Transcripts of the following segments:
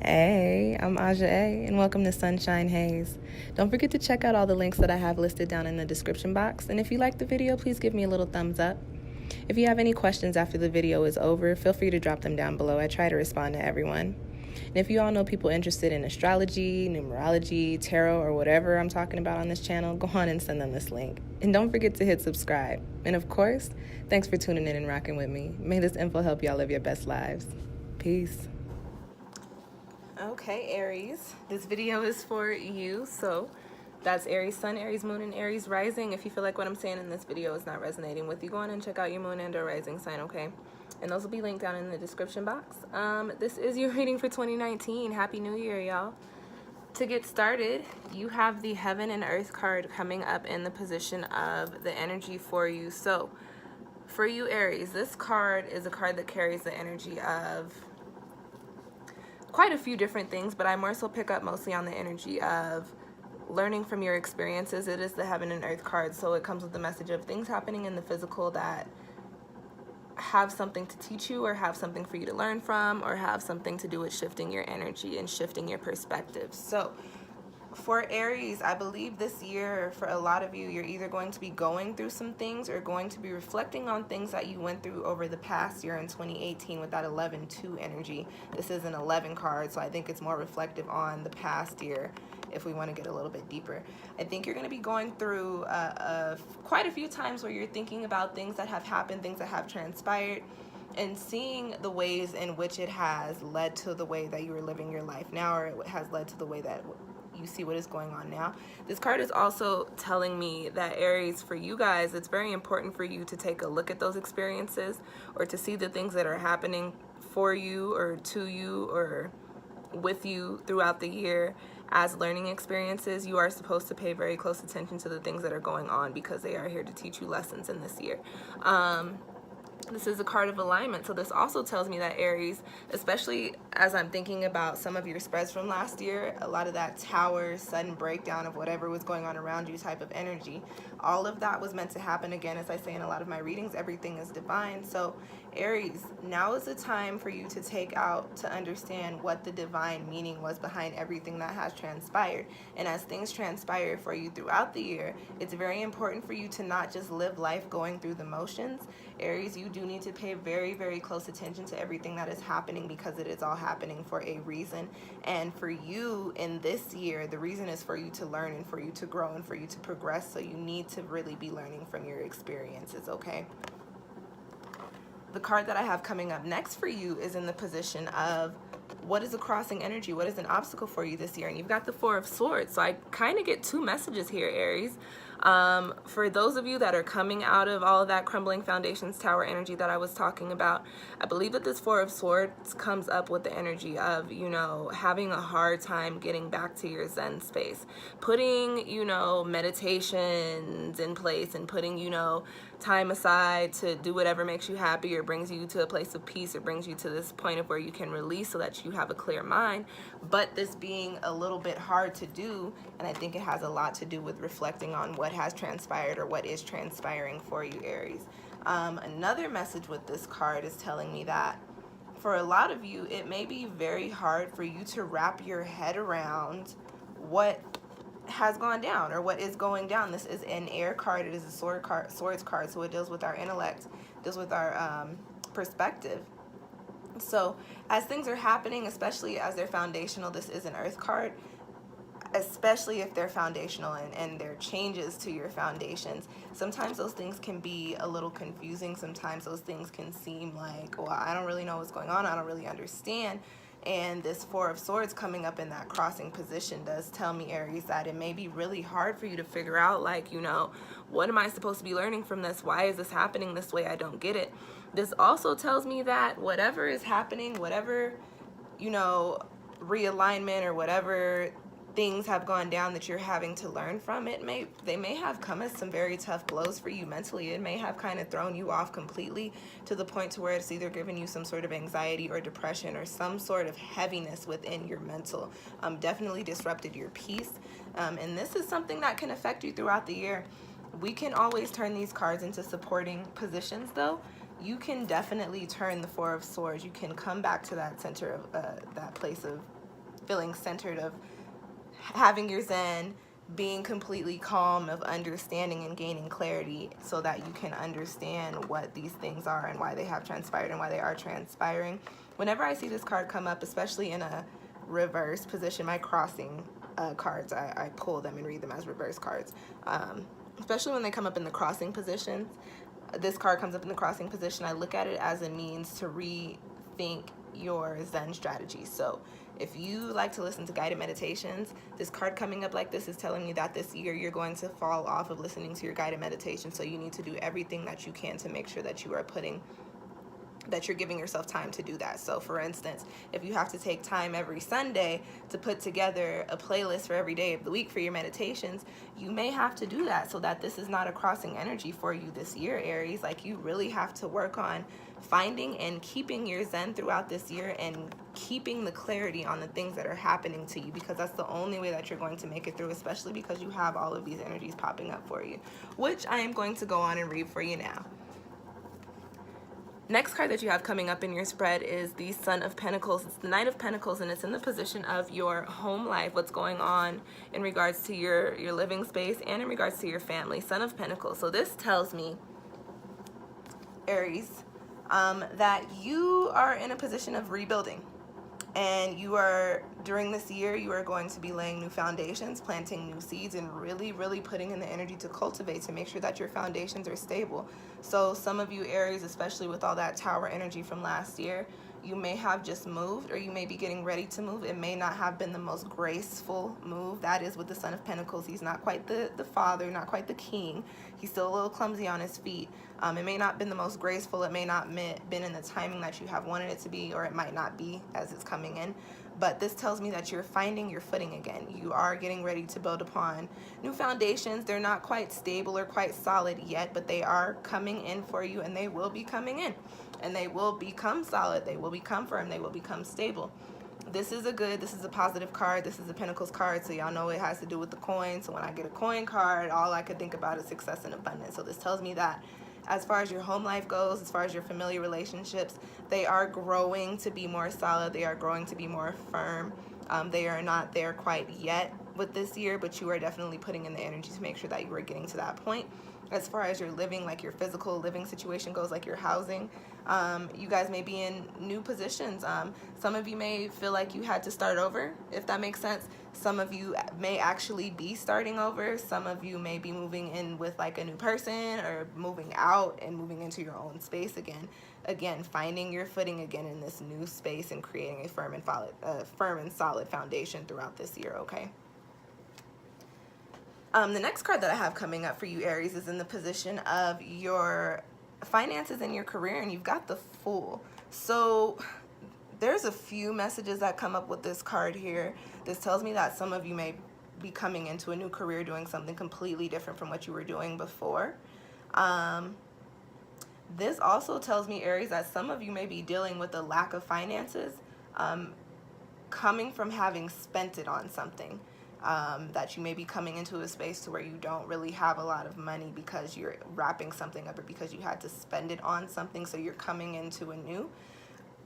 Hey, I'm Aja A, and welcome to Sunshine Haze. Don't forget to check out all the links that I have listed down in the description box, and if you like the video, please give me a little thumbs up. If you have any questions after the video is over, feel free to drop them down below. I try to respond to everyone. And if you all know people interested in astrology, numerology, tarot, or whatever I'm talking about on this channel, go on and send them this link. And don't forget to hit subscribe. And of course, thanks for tuning in and rocking with me. May this info help y'all live your best lives. Peace. Okay, Aries, this video is for you. So that's Aries Sun, Aries Moon, and Aries Rising. If you feel like what I'm saying in this video is not resonating with you, go on and check out your Moon and or Rising sign, okay? And those will be linked down in the description box. This is your reading for 2019. Happy New Year, y'all. To get started, you have the Heaven and Earth card coming up in the position of the energy for you. So for you, Aries, this card is a card that carries the energy of quite a few different things, but I more so pick up mostly on the energy of learning from your experiences. It is the Heaven and Earth card, so it comes with the message of things happening in the physical that have something to teach you or have something for you to learn from or have something to do with shifting your energy and shifting your perspective. So for Aries, I believe this year for a lot of you, you're either going to be going through some things or going to be reflecting on things that you went through over the past year in 2018 with that 11-2 energy. This is an 11 card, so I think it's more reflective on the past year if we want to get a little bit deeper. I think you're going to be going through quite a few times where you're thinking about things that have happened, things that have transpired, and seeing the ways in which it has led to the way that you are living your life now, or it has led to the way that you see what is going on now. This card is also telling me that, Aries, for you guys, it's very important for you to take a look at those experiences or to see the things that are happening for you or to you or with you throughout the year as learning experiences. You are supposed to pay very close attention to the things that are going on because they are here to teach you lessons in this year. This is a card of alignment, so this also tells me that, Aries, especially as I'm thinking about some of your spreads from last year, a lot of that tower, sudden breakdown of whatever was going on around you type of energy, all of that was meant to happen again. As I say in a lot of my readings, everything is divine. So Aries, now is the time for you to take out to understand what the divine meaning was behind everything that has transpired. And as things transpire for you throughout the year, it's very important for you to not just live life going through the motions. Aries, you do need to pay very, very close attention to everything that is happening because it is all happening for a reason. And for you in this year, the reason is for you to learn and for you to grow and for you to progress. So you need to really be learning from your experiences, okay? The card that I have coming up next for you is in the position of what is a crossing energy? What is an obstacle for you this year? And you've got the Four of Swords. So I kind of get two messages here, Aries. For those of you that are coming out of all of that crumbling foundations tower energy that I was talking about, I believe that this Four of Swords comes up with the energy of, you know, having a hard time getting back to your Zen space, putting, you know, meditations in place and putting, you know, time aside to do whatever makes you happy or brings you to a place of peace or brings you to this point of where you can release so that you have a clear mind. But this being a little bit hard to do, and I think it has a lot to do with reflecting on what has transpired or what is transpiring for you, Aries. Another message with this card is telling me that for a lot of you, it may be very hard for you to wrap your head around what has gone down or what is going down. This is an air card. It is a swords card, so it deals with our intellect, deals with our perspective. So as things are happening, especially as they're foundational, this is an earth card, especially if they're foundational and they're changes to your foundations. Sometimes those things can be a little confusing. Sometimes those things can seem like, well, I don't really know what's going on. I don't really understand. And this Four of Swords coming up in that crossing position does tell me, Aries, that it may be really hard for you to figure out, like, you know, what am I supposed to be learning from this? Why is this happening this way? I don't get it. This also tells me that whatever is happening, whatever, you know, realignment or whatever things have gone down that you're having to learn from, they may have come as some very tough blows for you mentally. It may have kind of thrown you off completely to the point to where it's either given you some sort of anxiety or depression or some sort of heaviness within your mental. Definitely disrupted your peace. And this is something that can affect you throughout the year. We can always turn these cards into supporting positions, though. You can definitely turn the Four of Swords. You can come back to that center of that place of feeling centered, of having your Zen, being completely calm, of understanding and gaining clarity so that you can understand what these things are and why they have transpired and why they are transpiring. Whenever I see this card come up, especially in a reverse position, my crossing cards, I pull them and read them as reverse cards. Especially when they come up in the crossing positions. This card comes up in the crossing position. I look at it as a means to rethink your Zen strategy. So if you like to listen to guided meditations, this card coming up like this is telling you that this year you're going to fall off of listening to your guided meditation. So you need to do everything that you can to make sure that you are you're giving yourself time to do that. So for instance, if you have to take time every Sunday to put together a playlist for every day of the week for your meditations, you may have to do that so that this is not a crossing energy for you this year, Aries. Like, you really have to work on finding and keeping your Zen throughout this year and keeping the clarity on the things that are happening to you, because that's the only way that you're going to make it through, especially because you have all of these energies popping up for you, which I am going to go on and read for you now. Next card that you have coming up in your spread is the Son of Pentacles. It's the Knight of Pentacles, and it's in the position of your home life, what's going on in regards to your living space and in regards to your family. Son of Pentacles. So this tells me, Aries, that you are in a position of rebuilding. And you are, during this year, you are going to be laying new foundations, planting new seeds, and really, really putting in the energy to cultivate, to make sure that your foundations are stable. So some of you Aries, especially with all that Tower energy from last year, you may have just moved, or you may be getting ready to move. It may not have been the most graceful move. That is with the Son of Pentacles. He's not quite the father, not quite the king. He's still a little clumsy on his feet. It may not have been the most graceful. It may not been in the timing that you have wanted it to be, or it might not be as it's coming in. But this tells me that you're finding your footing again. You are getting ready to build upon new foundations. They're not quite stable or quite solid yet, but they are coming in for you, and they will be coming in. And they will become solid. They will become firm. They will become stable. This is a positive card. This is a Pentacles card, so y'all know it has to do with the coin. So when I get a coin card, all I could think about is success and abundance. So this tells me that as far as your home life goes, as far as your familiar relationships, they are growing to be more solid. They are growing to be more firm. They are not there quite yet with this year, but you are definitely putting in the energy to make sure that you are getting to that point. As far as your living, like your physical living situation goes, like your housing, you guys may be in new positions. Some of you may feel like you had to start over, if that makes sense. Some of you may actually be starting over. Some of you may be moving in with like a new person, or moving out and moving into your own space again. Again, finding your footing again in this new space and creating a firm and solid foundation throughout this year, okay? The next card that I have coming up for you, Aries, is in the position of your finances and your career, and you've got the Fool. So there's a few messages that come up with this card here. This tells me that some of you may be coming into a new career doing something completely different from what you were doing before. This also tells me, Aries, that some of you may be dealing with a lack of finances coming from having spent it on something. That you may be coming into a space to where you don't really have a lot of money because you're wrapping something up, or because you had to spend it on something, so you're coming into a new.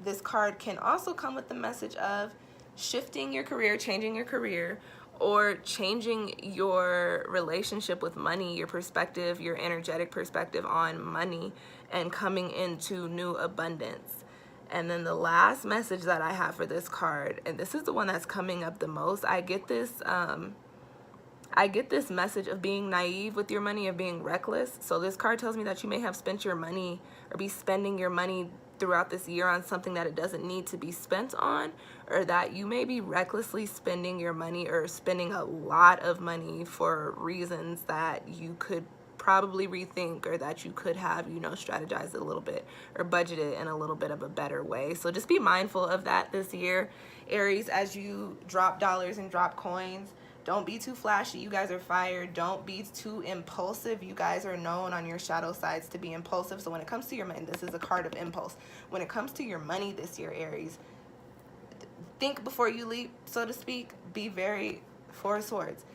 This card can also come with the message of shifting your career, changing your career, or changing your relationship with money, your perspective, your energetic perspective on money, and coming into new abundance. And then the last message that I have for this card, and this is the one that's coming up the most, I get this message of being naive with your money, of being reckless. So this card tells me that you may have spent your money, or be spending your money throughout this year on something that it doesn't need to be spent on, or that you may be recklessly spending your money, or spending a lot of money for reasons that you could probably rethink, or that you could have, you know, strategized a little bit, or budgeted in a little bit of a better way. So just be mindful of that this year, Aries, as you drop dollars and drop coins. Don't be too flashy. You guys are fire. Don't be too impulsive. You guys are known on your shadow sides to be impulsive. So when it comes to your money, this is a card of impulse. When it comes to your money this year, Aries, think before you leap, so to speak. Be very Four of Swords.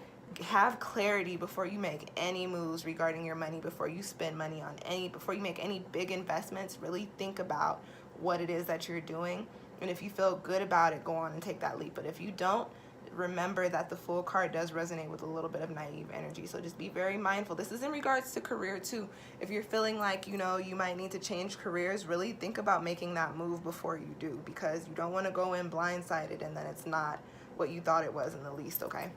Have clarity before you make any moves regarding your money, before you spend money on before you make any big investments. Really think about what it is that you're doing. And if you feel good about it, go on and take that leap. But if you don't, remember that the Fool card does resonate with a little bit of naive energy. So just be very mindful. This is in regards to career too. If you're feeling like, you know, you might need to change careers, really think about making that move before you do, because you don't want to go in blindsided and then it's not what you thought it was in the least, okay?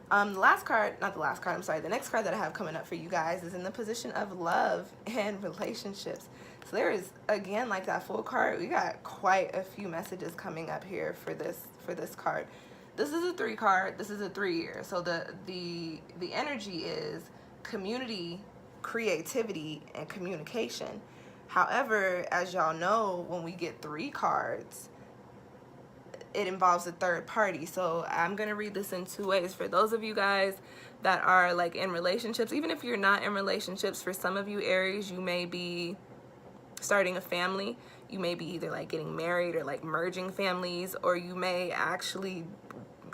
The next card that I have coming up for you guys is in the position of love and relationships. So there is, again, like that Fool card, we got quite a few messages coming up here for this card. This is a 3 card. This is a 3-year. So the energy is community, creativity, and communication. However, as y'all know, when we get 3 cards, it involves a third party. So I'm going to read this in 2 ways. For those of you guys that are like in relationships, even if you're not in relationships, for some of you Aries, you may be starting a family. You may be either like getting married or like merging families, or you may actually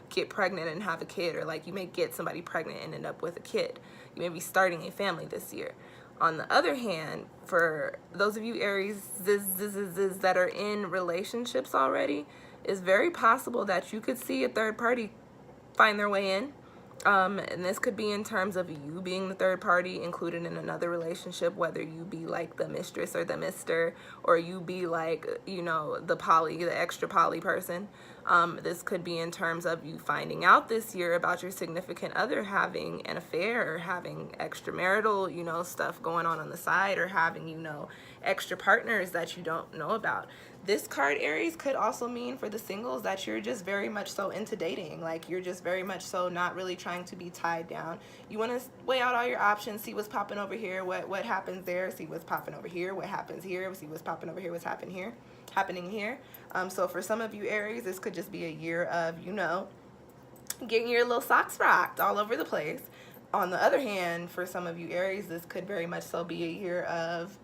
get pregnant and have a kid, or like you may get somebody pregnant and end up with a kid. You may be starting a family this year. On the other hand, for those of you Aries that are in relationships already, it's very possible that you could see a third party find their way in. And this could be in terms of you being the third party included in another relationship, whether you be like the mistress or the mister, or you be like, you know, the extra poly person. This could be in terms of you finding out this year about your significant other having an affair, or having extramarital, you know, stuff going on the side, or having, you know, extra partners that you don't know about. This card, Aries, could also mean for the singles that you're just very much so into dating. Like, you're just very much so not really trying to be tied down. You want to weigh out all your options, see what's popping over here, what happens there, see what's popping over here, what happens here, see what's popping over here, what's happening here. So for some of you Aries, this could just be a year of, you know, getting your little socks rocked all over the place. On the other hand, for some of you Aries, this could very much so be a year of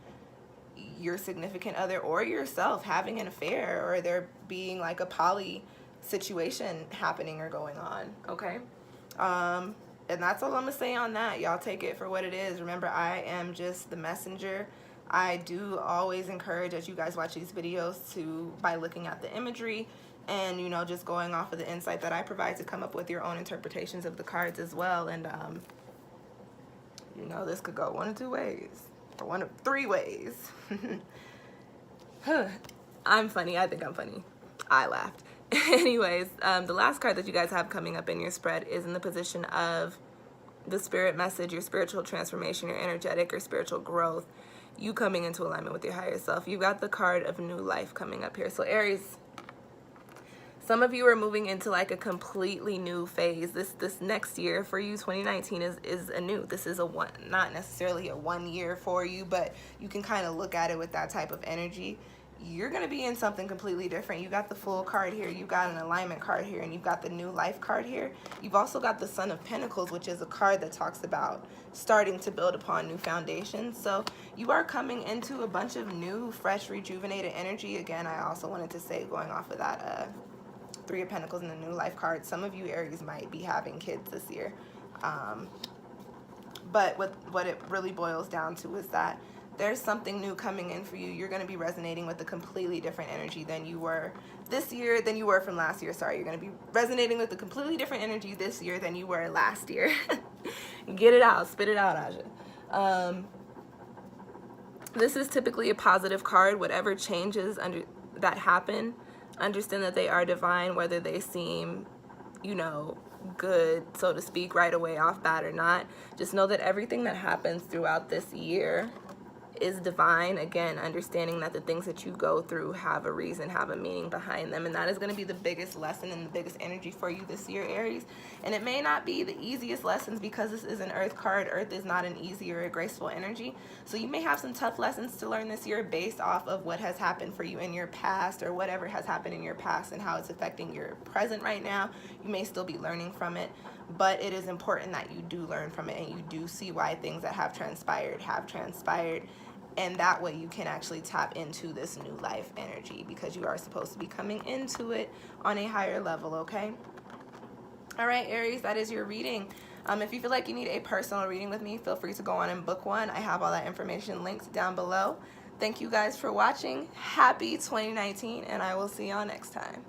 your significant other or yourself having an affair, or there being like a poly situation happening or going on, okay? And that's all I'm gonna say on that. Y'all take it for what it is. Remember, I am just the messenger. I do always encourage, as you guys watch these videos, by looking at the imagery and, you know, just going off of the insight that I provide, to come up with your own interpretations of the cards as well. And you know, this could go 1 of 2 ways, or 1 of 3 ways. I'm funny. I think I'm funny. I laughed. Anyways, the last card that you guys have coming up in your spread is in the position of the spirit message, your spiritual transformation, your energetic or spiritual growth, you coming into alignment with your higher self. You've got the card of new life coming up here. So Aries, some of you are moving into like a completely new phase. This next year for you, 2019, is a new. This is not necessarily a 1 year for you, but you can kind of look at it with that type of energy. You're going to be in something completely different. You got the Fool card here, you've got an alignment card here, and you've got the new life card here. You've also got the Son of Pentacles, which is a card that talks about starting to build upon new foundations. So you are coming into a bunch of new, fresh, rejuvenated energy. Again, I also wanted to say, going off of that 3 of Pentacles and the new life card, some of you Aries might be having kids this year. But what it really boils down to is that there's something new coming in for you. You're going to be resonating with a completely different energy than you were this year, than you were from last year. Sorry, you're going to be resonating with a completely different energy this year than you were last year. Get it out. Spit it out, Aja. This is typically a positive card. Whatever changes that happen, understand that they are divine, whether they seem, you know, good, so to speak, right away off bat or not. Just know that everything that happens throughout this year is divine. Again, understanding that the things that you go through have a reason, have a meaning behind them, and that is going to be the biggest lesson and the biggest energy for you this year, Aries. And it may not be the easiest lessons, because this is an earth card. Earth is not an easy or a graceful energy, so you may have some tough lessons to learn this year based off of what has happened for you in your past, or whatever has happened in your past and how it's affecting your present right now. You may still be learning from it, but it is important that you do learn from it and you do see why things that have transpired, and that way you can actually tap into this new life energy, because you are supposed to be coming into it on a higher level, okay? All right, Aries, that is your reading. If you feel like you need a personal reading with me, feel free to go on and book one. I have all that information linked down below. Thank you guys for watching. Happy 2019, and I will see y'all next time.